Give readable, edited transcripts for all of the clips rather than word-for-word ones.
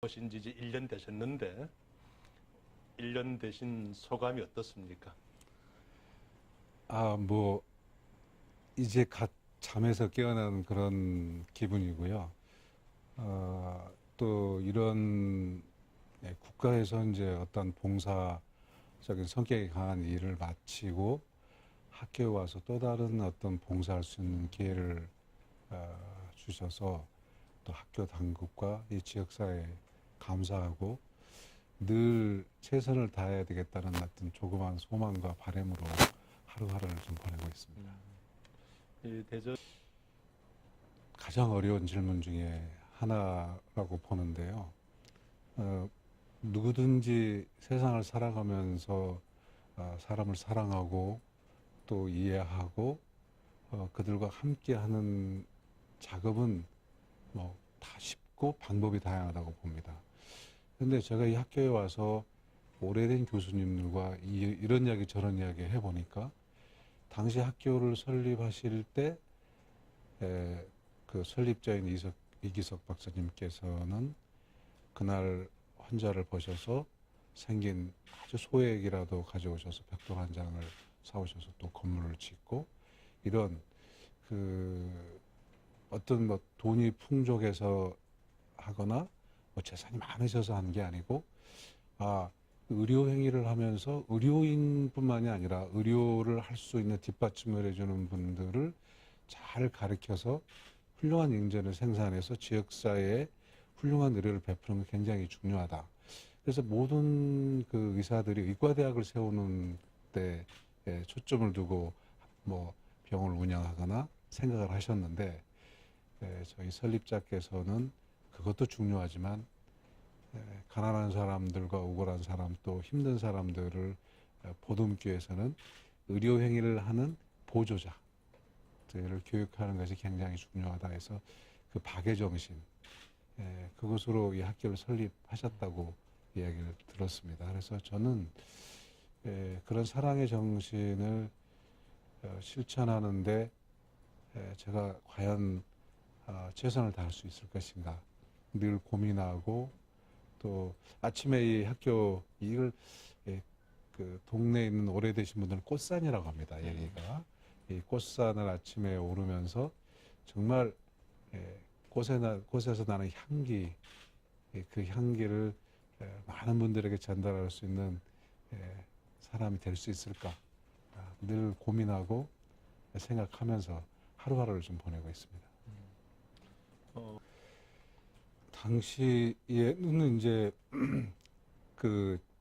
오신 지 이제 1년 되셨는데 1년 되신 소감이 어떻습니까? 뭐 이제 갓 잠에서 깨어난 그런 기분이고요. 또 이런 국가에서 이제 어떤 봉사적인 성격이 강한 일을 마치고 학교에 와서 또 다른 어떤 봉사할 수 있는 기회를 주셔서 또 학교 당국과 이 지역사회에 감사하고 늘 최선을 다해야 되겠다는 어떤 조그만 소망과 바람으로 하루하루를 좀 보내고 있습니다. 이 대전 가장 어려운 질문 중에 하나라고 보는데요. 누구든지 세상을 살아가면서 사람을 사랑하고 또 이해하고 그들과 함께하는 작업은 뭐 다 쉽고 방법이 다양하다고 봅니다. 그런데 제가 이 학교에 와서 오래된 교수님들과 이런 이야기 저런 이야기 해보니까 당시 학교를 설립하실 때 그 설립자인 이기석 박사님께서는 그날 환자를 보셔서 생긴 아주 소액이라도 가져오셔서 벽돌 한 장을 사오셔서 또 건물을 짓고 이런 그 어떤 뭐 돈이 풍족해서 하거나 뭐 재산이 많으셔서 하는 게 아니고 의료 행위를 하면서 의료인뿐만이 아니라 의료를 할 수 있는 뒷받침을 해주는 분들을 잘 가르쳐서 훌륭한 인재를 생산해서 지역사회에 훌륭한 의료를 베푸는 게 굉장히 중요하다. 그래서 모든 그 의사들이 의과대학을 세우는 데 초점을 두고 뭐 병원을 운영하거나 생각을 하셨는데 저희 설립자께서는 그것도 중요하지만 가난한 사람들과 우월한 사람 또 힘든 사람들을 보듬기 위해서는 의료 행위를 하는 보조자들을 교육하는 것이 굉장히 중요하다 해서 그 박애 정신 그것으로 이 학교를 설립하셨다고 이야기를 들었습니다. 그래서 저는 그런 사랑의 정신을 실천하는데 제가 과연 최선을 다할 수 있을 것인가 늘 고민하고 또 아침에 이 학교 이걸 그 동네에 있는 오래되신 분들은 꽃산이라고 합니다. 여기가 이 꽃산을 아침에 오르면서 정말 꽃에서 나는 향기 그 향기를 많은 분들에게 전달할 수 있는 사람이 될 수 있을까 늘 고민하고 생각하면서 하루하루를 좀 보내고 있습니다. 당시에는 이제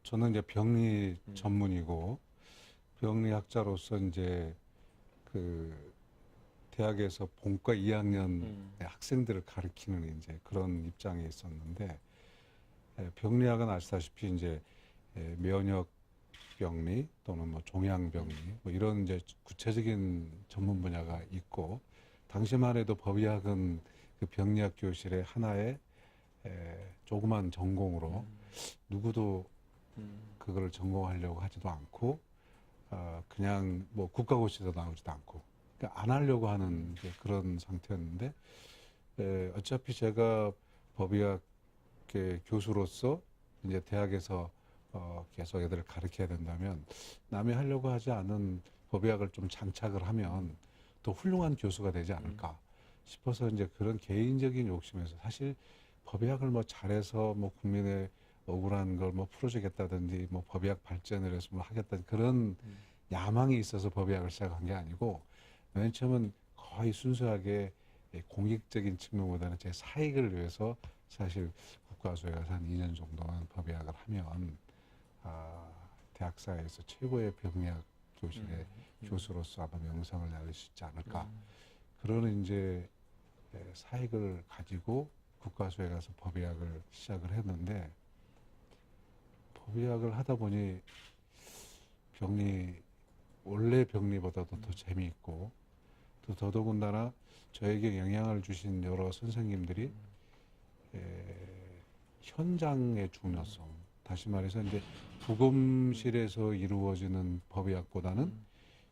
저는 이제 병리 전문이고 병리학자로서 이제 그 대학에서 본과 2학년 학생들을 가르치는 이제 그런 입장에 있었는데 병리학은 아시다시피 이제 면역 병리 또는 뭐 종양 병리 뭐 이런 이제 구체적인 전문 분야가 있고 당시만 해도 법의학은 그 병리학 교실의 하나의 조그만 전공으로 누구도 그걸 전공하려고 하지도 않고 그냥 뭐 국가고시에서 나오지도 않고 그러니까 안 하려고 하는 그런 상태였는데 어차피 제가 법의학 교수로서 이제 대학에서 계속 애들을 가르쳐야 된다면 남이 하려고 하지 않은 법의학을 좀 장착을 하면 더 훌륭한 교수가 되지 않을까 싶어서 이제 그런 개인적인 욕심에서 사실 법의학을 뭐 잘해서 뭐 국민의 억울한 걸 뭐 풀어주겠다든지 뭐 법의학 발전을 해서 뭐 하겠다는 그런 야망이 있어서 법의학을 시작한 게 아니고 맨 처음은 거의 순수하게 공익적인 측면보다는 제 사익을 위해서 사실 국가수에 가서 한 2년 정도만 법의학을 하면 대학사에서 최고의 병리학 교실의 교수로서 아마 명성을 날릴 수 있지 않을까 그런 이제 사익을 가지고 국가수에 가서 법의학을 시작을 했는데 법의학을 하다 보니 원래 병리보다도 더 재미있고 또 더더군다나 저에게 영향을 주신 여러 선생님들이 현장의 중요성 다시 말해서 이제 부검실에서 이루어지는 법의학보다는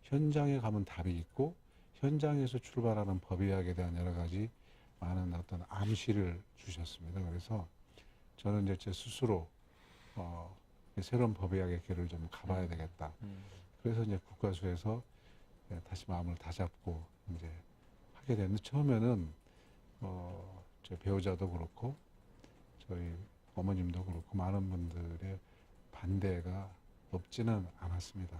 현장에 가면 답이 있고 현장에서 출발하는 법의학에 대한 여러 가지 많은 어떤 암시를 주셨습니다. 그래서 저는 이제 제 스스로 새로운 법의학의 길을 좀 가봐야 되겠다. 그래서 이제 국가수에서 다시 마음을 다잡고 이제 하게 됐는데 처음에는 제 배우자도 그렇고 저희 어머님도 그렇고 많은 분들의 반대가 없지는 않았습니다.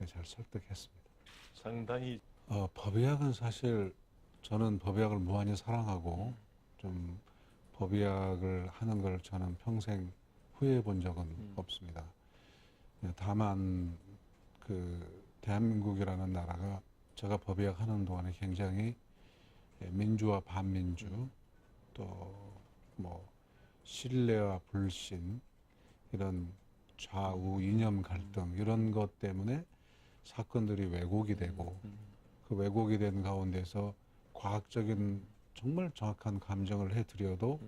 잘 설득했습니다. 상당히 법의학은 사실 저는 법의학을 무한히 사랑하고 좀 법의학을 하는 걸 저는 평생 후회해 본 적은 없습니다. 다만 그 대한민국이라는 나라가 제가 법의학 하는 동안에 굉장히 민주와 반민주 또 뭐 신뢰와 불신 이런 좌우 이념 갈등 이런 것 때문에 사건들이 왜곡이 되고 그 왜곡이 된 가운데서 과학적인 정말 정확한 감정을 해드려도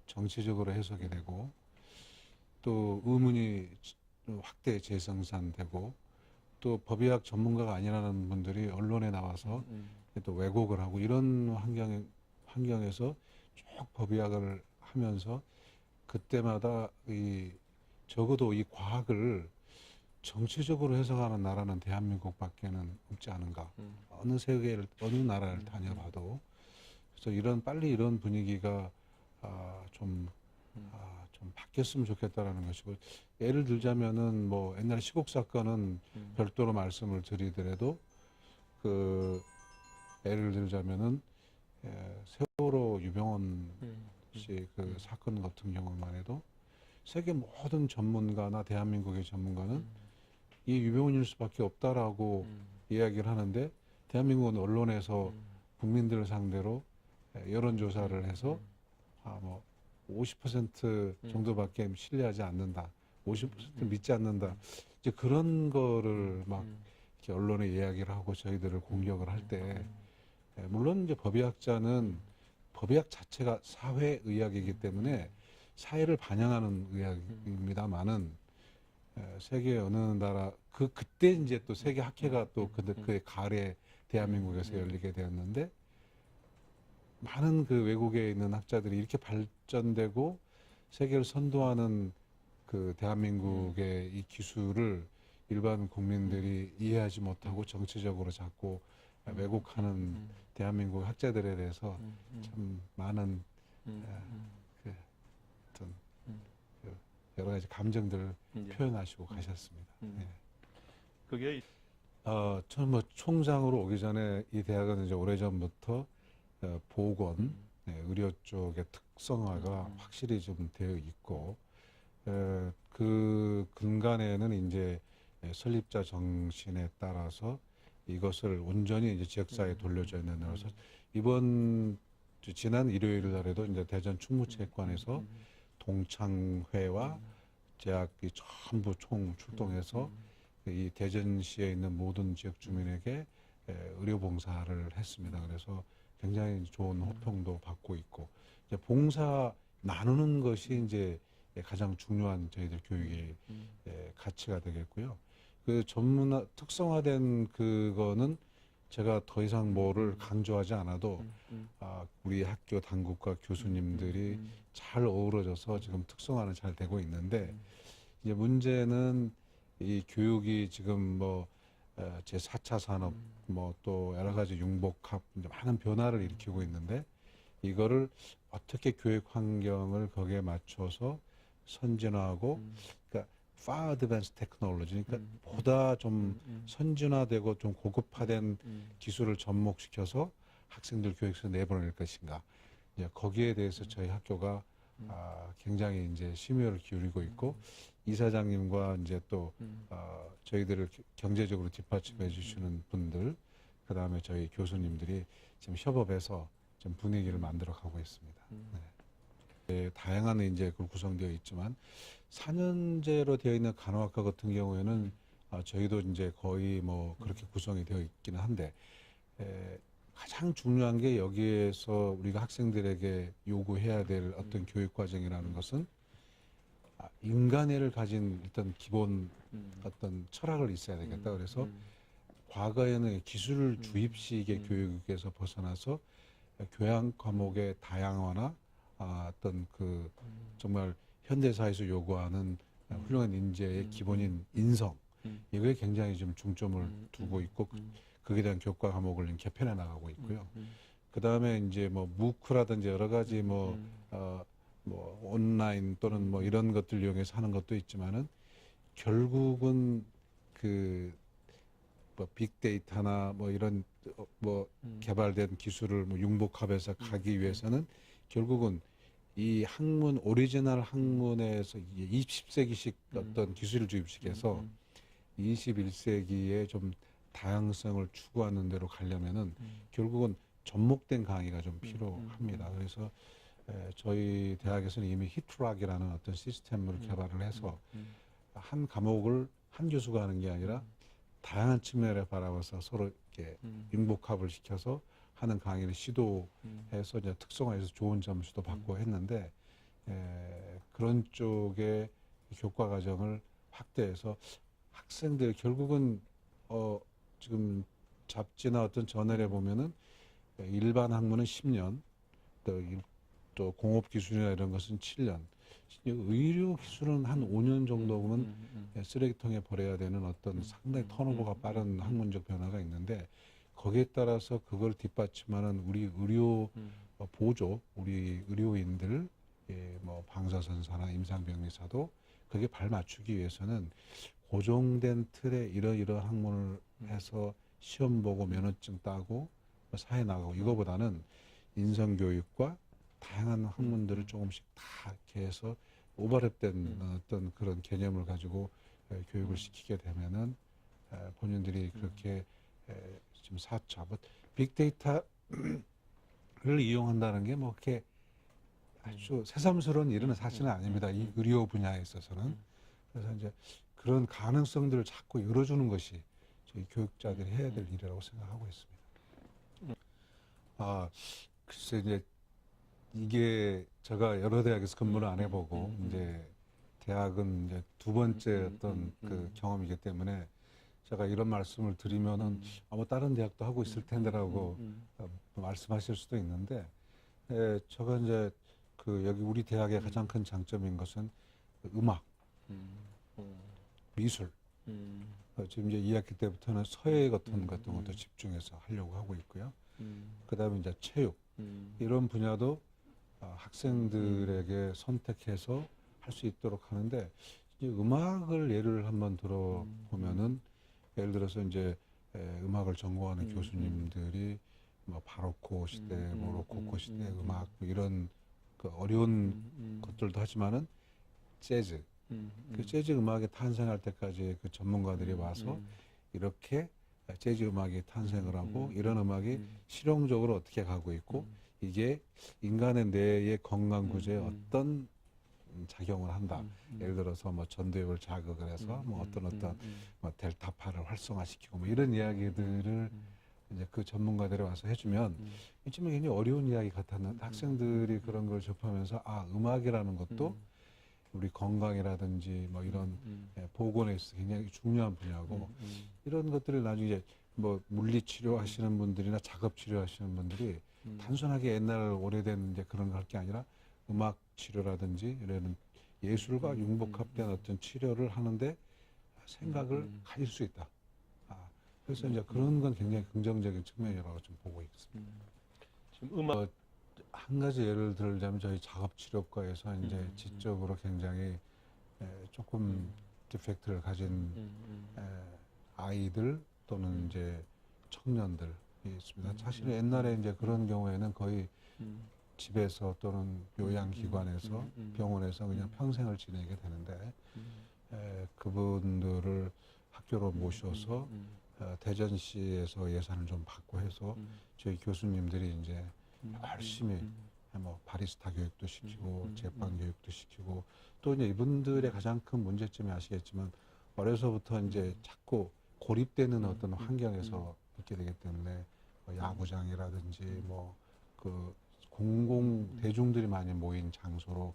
정치적으로 해석이 되고 또 의문이 확대 재생산되고 또 법의학 전문가가 아니라는 분들이 언론에 나와서 또 왜곡을 하고 이런 환경에서 쭉 법의학을 하면서 그때마다 적어도 이 과학을 정치적으로 해석하는 나라는 대한민국밖에는 없지 않은가. 어느 세계를 어느 나라를 다녀봐도 그래서 빨리 이런 분위기가 좀 바뀌었으면 좋겠다라는 것이고 예를 들자면은 뭐 옛날 시국 사건은 별도로 말씀을 드리더라도 그 예를 들자면은 세월호 유병원 씨 그 사건 같은 경우만 해도 세계 모든 전문가나 대한민국의 전문가는 이 유병원일 수밖에 없다라고 이야기를 하는데 대한민국은 언론에서 국민들을 상대로 여론조사를 해서 뭐 50% 정도밖에 신뢰하지 않는다, 50% 믿지 않는다. 이제 그런 거를 막 이렇게 언론에 이야기를 하고 저희들을 공격을 할 때 물론 이제 법의학자는 법의학 자체가 사회의학이기 때문에 사회를 반영하는 의학입니다만은 세계 어느 나라 그때 이제 또 세계 학회가 또 그 가을에 대한민국에서 열리게 되었는데 많은 그 외국에 있는 학자들이 이렇게 발전되고 세계를 선도하는 그 대한민국의 이 기술을 일반 국민들이 이해하지 못하고 정치적으로 자꾸 왜곡하는 대한민국 학자들에 대해서 참 많은 어떤 여러 가지 감정들을 표현하시고 가셨습니다. 그게 저는 뭐 총장으로 오기 전에 이 대학은 이제 오래전부터 보건, 의료 쪽의 특성화가 확실히 좀 되어 있고 그 근간에는 이제 설립자 정신에 따라서 이것을 온전히 이제 지역사회에 돌려져 있는 데라서 지난 일요일 날에도 이제 대전 충무체육관에서 동창회와 제약이 전부 총 출동해서 이 대전시에 있는 모든 지역 주민에게 의료 봉사를 했습니다. 그래서 굉장히 좋은 호평도 받고 있고 이제 봉사 나누는 것이 이제 가장 중요한 저희들 교육의 가치가 되겠고요. 그 전문화 특성화된 그거는 제가 더 이상 뭐를 강조하지 않아도 우리 학교 당국과 교수님들이 잘 어우러져서 지금 특성화는 잘 되고 있는데 이제 문제는 이 교육이 지금 뭐 제 4차 산업 뭐 또 여러 가지 융복합 이제 많은 변화를 일으키고 있는데 이거를 어떻게 교육 환경을 거기에 맞춰서 선진화하고 그러니까 far advanced technology 그러니까 보다 좀 선진화되고 좀 고급화된 기술을 접목시켜서 학생들 교육에서 내보낼 것인가 이제 거기에 대해서 저희 학교가 굉장히 이제 심혈을 기울이고 있고 이사장님과 이제 또 저희들을 경제적으로 뒷받침해 주시는 분들 그다음에 저희 교수님들이 지금 협업해서 좀 분위기를 만들어 가고 있습니다. 다양한 이제 그 구성되어 있지만 4년제로 되어 있는 간호학과 같은 경우에는 저희도 이제 거의 뭐 그렇게 구성이 되어 있기는 한데 가장 중요한 게 여기에서 우리가 학생들에게 요구해야 될 어떤 교육 과정이라는 것은 인간애를 가진 일단 기본 어떤 철학을 있어야 되겠다. 그래서 과거에는 기술 주입식의 교육에서 벗어나서 교양 과목의 다양화나 어떤 그 정말 현대사에서 요구하는 훌륭한 인재의 기본인 인성 이거에 굉장히 좀 중점을 두고 있고 거기에 대한 교과 과목을 지금 개편해 나가고 있고요. 그 다음에 이제 뭐 무크라든지 여러 가지 뭐 온라인 또는 뭐 이런 것들 이용해서 하는 것도 있지만은 결국은 그 뭐 빅데이터나 뭐 이런 뭐 개발된 기술을 뭐 융복합해서 가기 위해서는 결국은 이 학문 오리지널 학문에서 20세기식 어떤 기술을 주입식해서 21세기에 좀 다양성을 추구하는 대로 가려면은 결국은 접목된 강의가 좀 필요합니다. 그래서 저희 대학에서는 이미 히트락이라는 어떤 시스템을 개발을 해서 한 과목을 한 교수가 하는 게 아니라 다양한 측면을 바라봐서 서로 이렇게 융복합을 시켜서 하는 강의를 시도해서 이제 특성화해서 좋은 점수도 받고 했는데 그런 쪽의 교과 과정을 확대해서 학생들 결국은 지금 잡지나 어떤 저널에 보면은 일반 학문은 10년 또 공업 기술이나 이런 것은 7년 의료 기술은 한 5년 정도 보면 쓰레기통에 버려야 되는 어떤 상당히 턴오버가 빠른 학문적 변화가 있는데 거기에 따라서 그걸 뒷받침하는 우리 의료 보조, 우리 의료인들, 뭐 방사선사나 임상병리사도 그게 발맞추기 위해서는 고정된 틀에 이러이러한 학문을 해서 시험 보고 면허증 따고 사회 나가고 이거보다는 인성교육과 다양한 학문들을 조금씩 다 이렇게 해서 오버랩된 어떤 그런 개념을 가지고 교육을 시키게 되면은 본인들이 그렇게 지금 4차 빅데이터를 이용한다는 게 뭐 그렇게 아주 새삼스러운 일은 사실은 아닙니다. 이 의료 분야에 있어서는. 그래서 이제 그런 가능성들을 자꾸 열어주는 것이 저희 교육자들이 해야 될 일이라고 생각하고 있습니다. 글쎄 이제 이게 제가 여러 대학에서 근무를 안 해보고 이제 대학은 이제 두 번째 어떤 그 경험이기 때문에 제가 이런 말씀을 드리면은 뭐 다른 대학도 하고 있을 텐데라고 말씀하실 수도 있는데 제가 이제 그 여기 우리 대학의 가장 큰 장점인 것은 음악, 미술. 지금 이제 2학기 때부터는 서예 같은 것도 집중해서 하려고 하고 있고요. 그다음에 이제 체육 이런 분야도 학생들에게 선택해서 할 수 있도록 하는데 이제 음악을 예를 한번 들어 보면은 예를 들어서 이제 음악을 전공하는 교수님들이 뭐 바로코 시대, 뭐 로코코 시대 음악 뭐 이런 그 어려운 것들도 하지만은 재즈 그 재즈 음악이 탄생할 때까지 그 전문가들이 와서 이렇게 재즈 음악이 탄생을 하고 이런 음악이 실용적으로 어떻게 가고 있고 이게 인간의 뇌의 건강 구조에 어떤 작용을 한다. 예를 들어서 뭐 전두엽을 자극을 해서 뭐 어떤 뭐 델타파를 활성화시키고 뭐 이런 이야기들을 이제 그 전문가들이 와서 해주면 이쯤에 굉장히 어려운 이야기 같았는데 학생들이 그런 걸 접하면서 음악이라는 것도 우리 건강이라든지 뭐 이런 보건에 있어서 굉장히 중요한 분야고 이런 것들을 나중에 이제 뭐 물리 치료하시는 분들이나 작업 치료하시는 분들이 단순하게 옛날 오래된 이제 그런 거 할 게 아니라 음악 치료라든지 이런 예술과 융복합된 어떤 치료를 하는데 생각을 가질 수 있다. 그래서 이제 그런 건 굉장히 긍정적인 측면이라고 좀 보고 있습니다. 지금 음악 한 가지 예를 들자면 저희 작업치료과에서 이제 지적으로 굉장히 조금 디펙트를 가진 아이들 또는 이제 청년들이 있습니다. 사실 옛날에 이제 그런 경우에는 거의 집에서 또는 요양기관에서 병원에서 그냥 평생을 지내게 되는데 그분들을 학교로 모셔서 대전시에서 예산을 좀 받고 해서 저희 교수님들이 이제 열심히 뭐 바리스타 교육도 시키고 제빵 교육도 시키고 또 이제 이분들의 가장 큰 문제점이 아시겠지만 어려서부터 이제 자꾸 고립되는 어떤 환경에서 있게 되기 때문에 뭐 야구장이라든지 뭐 그 공공 대중들이 많이 모인 장소로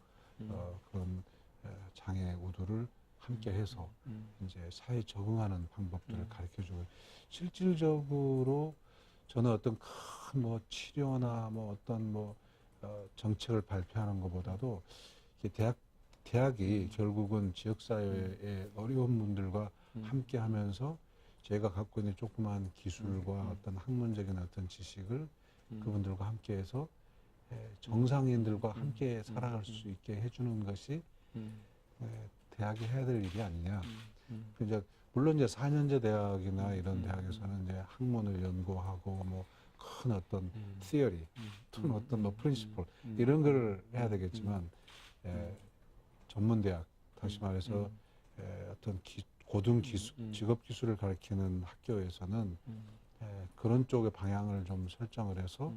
그런 장애 우두를 함께 해서 이제 사회에 적응하는 방법들을 가르쳐주고 실질적으로 저는 어떤 큰 뭐 치료나 뭐 어떤 뭐 정책을 발표하는 것보다도 이게 대학이 결국은 지역사회의 어려운 분들과 함께하면서 제가 갖고 있는 조그마한 기술과 어떤 학문적인 어떤 지식을 그분들과 함께해서 정상인들과 함께 살아갈 수 있게 해주는 것이 대학이 해야 될 일이 아니냐. 이제 물론 이제 4년제 대학이나 이런 대학에서는 이제 학문을 연구하고 뭐 큰 어떤 티어리, 큰 어떤 뭐 프린시플 이런 걸 해야 되겠지만 전문 대학 다시 말해서 어떤 고등 기술, 직업 기술을 가르치는 학교에서는 그런 쪽의 방향을 좀 설정을 해서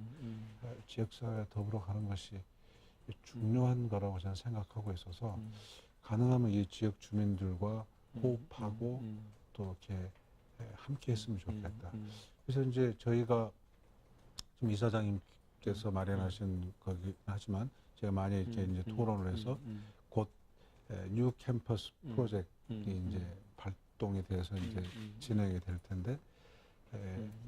지역사회와 더불어 가는 것이 중요한 거라고 저는 생각하고 있어서 가능하면 이 지역 주민들과 호흡하고 또 이렇게 함께 했으면 좋겠다. 그래서 이제 저희가 좀 이사장님께서 마련하신 거긴 하지만 제가 많이 이렇게 이제 토론을 해서 곧 뉴 캠퍼스 프로젝트가 이제 발동이 돼서 이제 진행이 될 텐데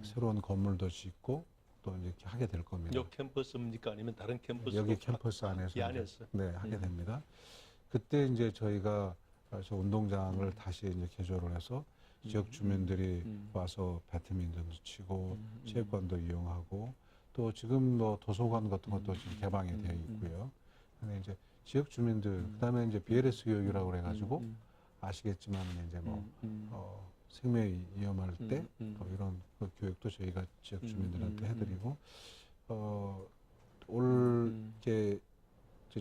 새로운 건물도 짓고 또 이렇게 하게 될 겁니다. 요 캠퍼스입니까? 아니면 다른 캠퍼스? 여기 캠퍼스 안에서 이 안에서. 네, 하게 됩니다. 그때 이제 저희가 저 운동장을 다시 이제 개조를 해서 지역 주민들이 와서 배드민턴도 치고 체육관도 이용하고 또 지금 뭐 도서관 같은 것도 지금 개방이 되어 있고요. 근데 이제 지역 주민들 그다음에 이제 BLS 교육이라고 그래가지고 아시겠지만 이제 뭐 생명이 위험할 때 이런 그 교육도 저희가 지역 주민들한테 해드리고 올 이제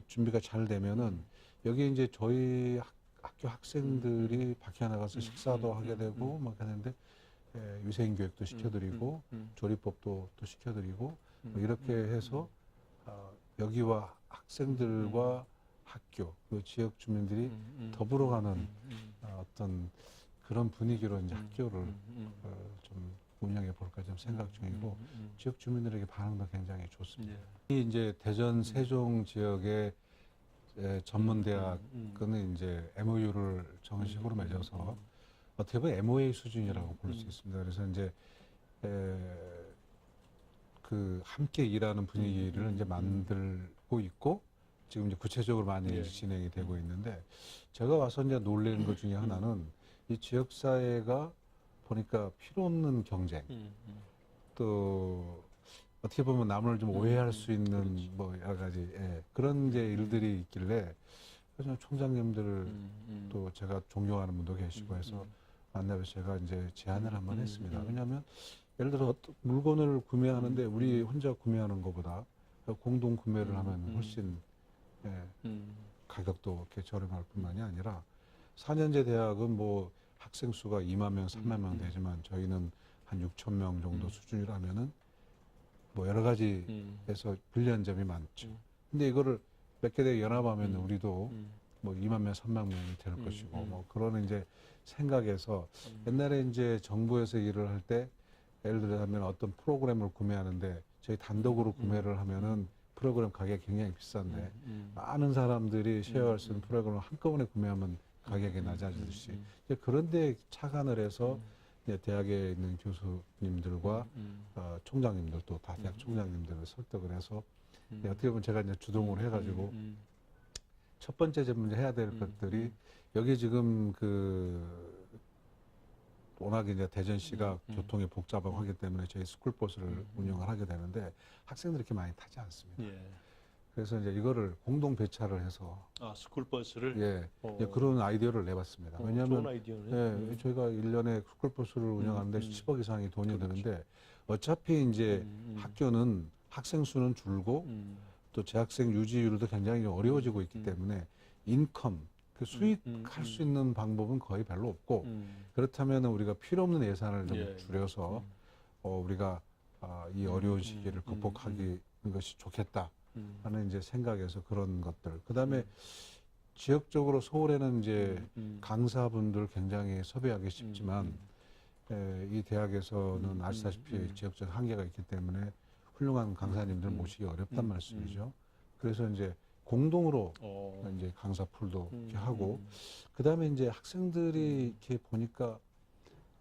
준비가 잘 되면은 여기 이제 저희 학교 학생들이 밖에 나가서 식사도 하게 되고 막 하는데 위생 교육도 시켜드리고 조리법도 또 시켜드리고 뭐 이렇게 해서 여기와 학생들과 학교 그 지역 주민들이 더불어가는 어떤 그런 분위기로 이제 학교를 좀 운영해 볼까 좀 생각 중이고 지역 주민들에게 반응도 굉장히 좋습니다. 이 이제 대전 세종 지역의 전문 대학은 이제 MOU를 정식으로 맺어서 어떻게 보면 MOA 수준이라고 볼 수 있습니다. 그래서 이제 그 함께 일하는 분위기를 이제 만들고 있고 지금 이제 구체적으로 많이 진행이 되고 있는데 제가 와서 이제 놀라는 것 중에 하나는 이 지역 사회가 보니까 필요 없는 경쟁 또 어떻게 보면 남을 좀 오해할 수 있는 뭐 여러 가지 그런 이제 일들이 있길래 그래서 총장님들 또 제가 존경하는 분도 계시고 해서 만나서 제가 이제 제안을 한번 했습니다. 왜냐하면 예를 들어 어떤 물건을 구매하는데 우리 혼자 구매하는 것보다 공동 구매를 하면 훨씬 가격도 이렇게 저렴할 뿐만이 아니라 4년제 대학은 뭐 학생 수가 2만 명, 3만 명 되지만 저희는 한 6천 명 정도 수준이라면은 뭐 여러 가지에서 불리한 점이 많죠. 근데 이거를 몇 개 대학 연합하면 우리도 뭐 2만 명, 3만 명이 될 것이고 뭐 그런 이제 생각에서 옛날에 이제 정부에서 일을 할 때 예를 들자면 어떤 프로그램을 구매하는데 저희 단독으로 구매를 하면은 프로그램 가격이 굉장히 비싼데 많은 사람들이 쉐어할 수 있는 프로그램을 한꺼번에 구매하면 가격이 낮아지듯이 그런데 착안을 해서 이제 대학에 있는 교수님들과 총장님들도 다 대학 총장님들을 설득을 해서 어떻게 보면 제가 이제 주동을 해가지고 첫 번째 먼저 해야 될 것들이 여기 지금 그 워낙 이제 대전시가 교통이 복잡하고 하기 때문에 저희 스쿨버스를 운영을 하게 되는데 학생들이 이렇게 많이 타지 않습니다. 그래서 이제 이거를 공동 배차를 해서 스쿨버스를 그런 아이디어를 내봤습니다. 왜냐하면 좋은 아이디어네. 저희가 1년에 스쿨버스를 운영하는데 10억 이상이 돈이 드는데 어차피 이제 학교는 학생 수는 줄고 또 재학생 유지율도 굉장히 어려워지고 있기 때문에 인컴 그 수익할 수 있는 방법은 거의 별로 없고 그렇다면 우리가 필요 없는 예산을 좀 줄여서 우리가 이 어려운 시기를 극복하기 것이 좋겠다 하는 이제 생각에서 그런 것들. 그다음에 지역적으로 서울에는 이제 강사분들 굉장히 섭외하기 쉽지만 이 대학에서는 아시다시피 지역적 한계가 있기 때문에 훌륭한 강사님들 모시기 어렵단 말씀이죠. 그래서 이제 공동으로 이제 강사 풀도 이렇게 하고 그다음에 이제 학생들이 이렇게 보니까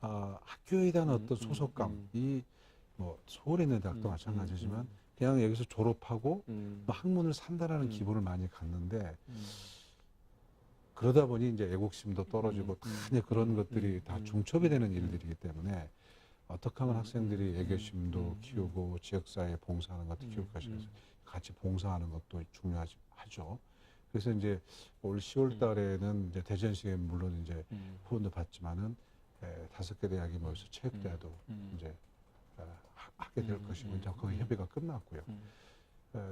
학교에 대한 어떤 소속감 이 뭐 서울에 있는 대학도 마찬가지지만 그냥 여기서 졸업하고 음. 뭐 학문을 산다라는 음. 기분을 많이 갖는데 음. 그러다 보니 이제 애국심도 떨어지고 다 이제 그런 것들이 다 중첩이 되는 일들이기 때문에 어떻게 하면 학생들이 애교심도 키우고 지역사회에 봉사하는 것도 키울 것인가 같이 봉사하는 것도 중요하죠. 그래서 이제 올 10월 달에는 이제 대전시에 물론 이제 후원도 받지만은 5개 대학이 모여서 체육대회도 이제 하게 될 것이고 이제 거의 협의가 끝났고요.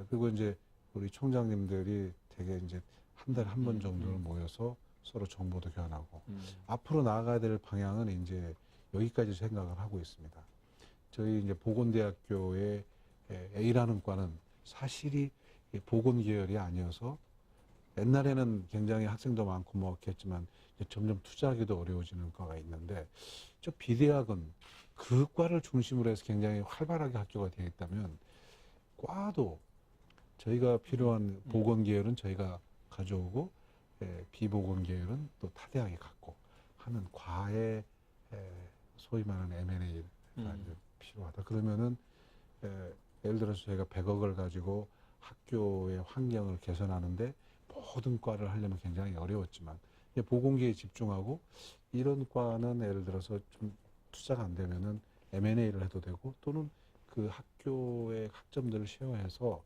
그리고 이제 우리 총장님들이 되게 이제 한 달에 한 번 정도는 모여서 서로 정보도 교환하고 앞으로 나아가야 될 방향은 이제 여기까지 생각을 하고 있습니다. 저희 이제 보건대학교의 A라는 과는 사실이 보건 계열이 아니어서 옛날에는 굉장히 학생도 많고 뭐 했지만 점점 투자하기도 어려워지는 과가 있는데 저 B대학은 그 과를 중심으로 해서 굉장히 활발하게 학교가 되어 있다면 과도 저희가 필요한 보건 계열은 저희가 가져오고 비보건 계열은 또 타 대학이 갖고 하는 과의 소위 말하는 M&A가 이제 필요하다. 그러면은 예를 들어서 저희가 100억을 가지고 학교의 환경을 개선하는데 모든 과를 하려면 굉장히 어려웠지만 보건계에 집중하고 이런 과는 예를 들어서 좀 투자가 안 되면은 M&A를 해도 되고 또는 그 학교의 학점들을 쉐어해서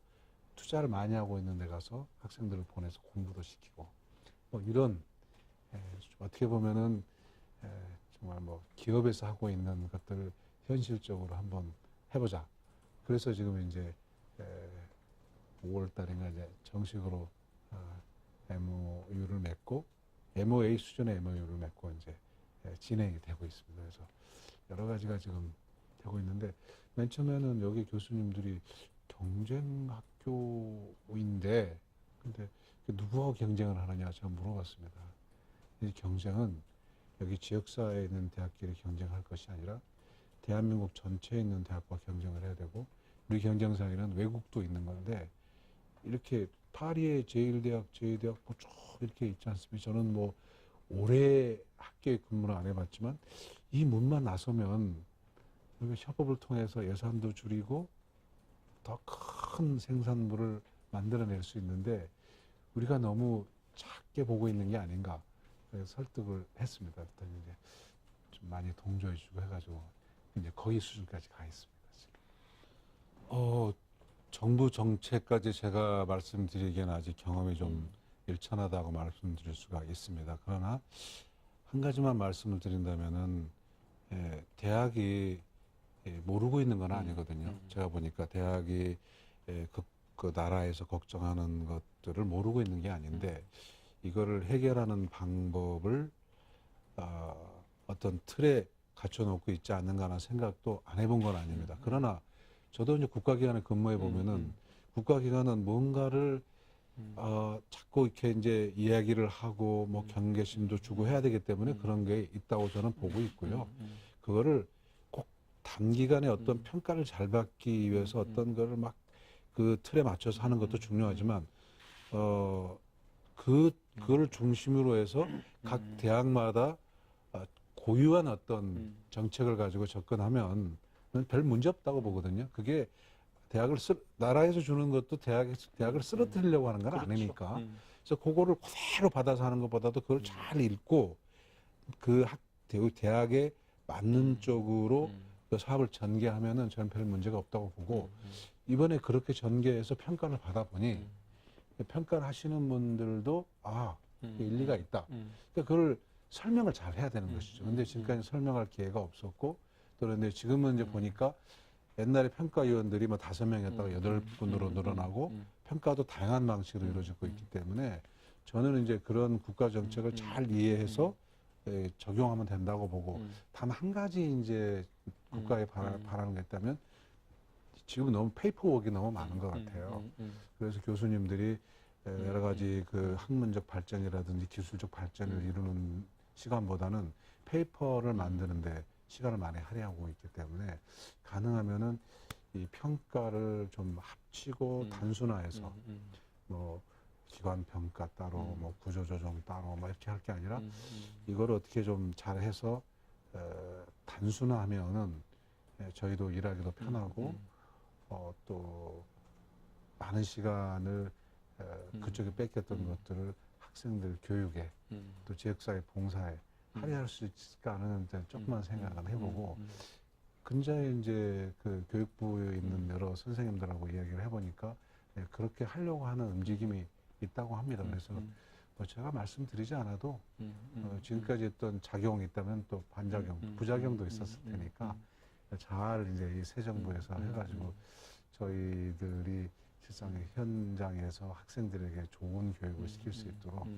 투자를 많이 하고 있는 데 가서 학생들을 보내서 공부도 시키고 뭐 이런 어떻게 보면은 정말 뭐 기업에서 하고 있는 것들을 현실적으로 한번 해보자. 그래서 지금 이제 5월 달인가 이제 정식으로 MOU를 맺고 MOA 수준의 MOU를 맺고 이제 진행이 되고 있습니다. 그래서 여러 가지가 지금 되고 있는데 맨 처음에는 여기 교수님들이 경쟁 학교인데 근데 누구하고 경쟁을 하느냐 제가 물어봤습니다. 이 경쟁은 여기 지역사회에 있는 대학끼리 경쟁할 것이 아니라 대한민국 전체에 있는 대학과 경쟁을 해야 되고 우리 경쟁사에는 외국도 있는 건데 이렇게 파리의 제1대학, 제2대학 뭐 쭉 이렇게 있지 않습니까? 저는 뭐 오래 학교에 근무를 안 해봤지만 이 문만 나서면 여기 협업을 통해서 예산도 줄이고 더 큰 생산물을 만들어낼 수 있는데 우리가 너무 작게 보고 있는 게 아닌가 그래서 설득을 했습니다. 그랬더니 이제 좀 많이 동조해주고 해가지고 이제 거의 수준까지 가 있습니다. 지금. 정부 정책까지 제가 말씀드리기에는 아직 경험이 좀 일천하다고 말씀드릴 수가 있습니다. 그러나 한 가지만 말씀을 드린다면은 대학이 모르고 있는 건 아니거든요. 제가 보니까 대학이 그 나라에서 걱정하는 것들을 모르고 있는 게 아닌데 이거를 해결하는 방법을 어떤 틀에 갖춰놓고 있지 않는가라는 생각도 안 해본 건 아닙니다. 그러나 저도 이제 국가기관에 근무해 보면은 국가기관은 뭔가를 자꾸 이렇게 이제 이야기를 하고 뭐 경계심도 주고 해야 되기 때문에 그런 게 있다고 저는 보고 있고요. 그거를 꼭 단기간에 어떤 평가를 잘 받기 위해서 어떤 거를 막 그 틀에 맞춰서 하는 것도 중요하지만 그거를 중심으로 해서 각 대학마다 고유한 어떤 정책을 가지고 접근하면 별 문제 없다고 보거든요. 그게 나라에서 주는 것도 대학을 쓰러뜨리려고 하는 건 그렇죠. 아니니까. 그래서 그거를 그대로 받아서 하는 것보다도 그걸 잘 읽고 그 대학에 맞는 쪽으로 그 사업을 전개하면은 저는 별 문제가 없다고 보고 이번에 그렇게 전개해서 평가를 받아보니 평가를 하시는 분들도 일리가 있다. 그러니까 그걸 설명을 잘 해야 되는 것이죠. 근데 지금까지 설명할 기회가 없었고 또 그런데 지금은 이제 보니까 옛날에 평가위원들이 뭐 5명이었다가 8분으로 늘어나고 평가도 다양한 방식으로 이루어지고 있기 때문에 저는 이제 그런 국가 정책을 잘 이해해서 적용하면 된다고 보고 단 한 가지 이제 국가에 바라는 게 있다면 지금 너무 페이퍼워크가 너무 많은 것 같아요. 그래서 교수님들이 여러 가지 그 학문적 발전이라든지 기술적 발전을 이루는 시간보다는 페이퍼를 만드는데 시간을 많이 할애하고 있기 때문에 가능하면은 이 평가를 좀 합치고 단순화해서 뭐 기관 평가 따로 뭐 구조 조정 따로 뭐 이렇게 할 게 아니라 이걸 어떻게 좀 잘해서 단순화하면은 저희도 일하기도 편하고 또 많은 시간을 그쪽에 뺏겼던 것들을 학생들 교육에 또 지역사회 봉사에 할애할 수 있을까 하는 조금만 생각은 해보고 근자에 이제 그 교육부에 있는 여러 선생님들하고 이야기를 해보니까 네, 그렇게 하려고 하는 움직임이 있다고 합니다. 그래서 뭐 제가 말씀드리지 않아도 지금까지 했던 작용이 있다면 또 반작용, 부작용도 있었을 테니까 잘 이제 이 새 정부에서 해가지고 저희들이 실상 현장에서 학생들에게 좋은 교육을 시킬 수 있도록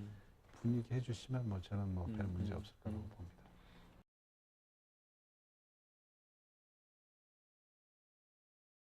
분위기 해주시면 뭐 저는 뭐 별 문제 없을 거라고 봅니다.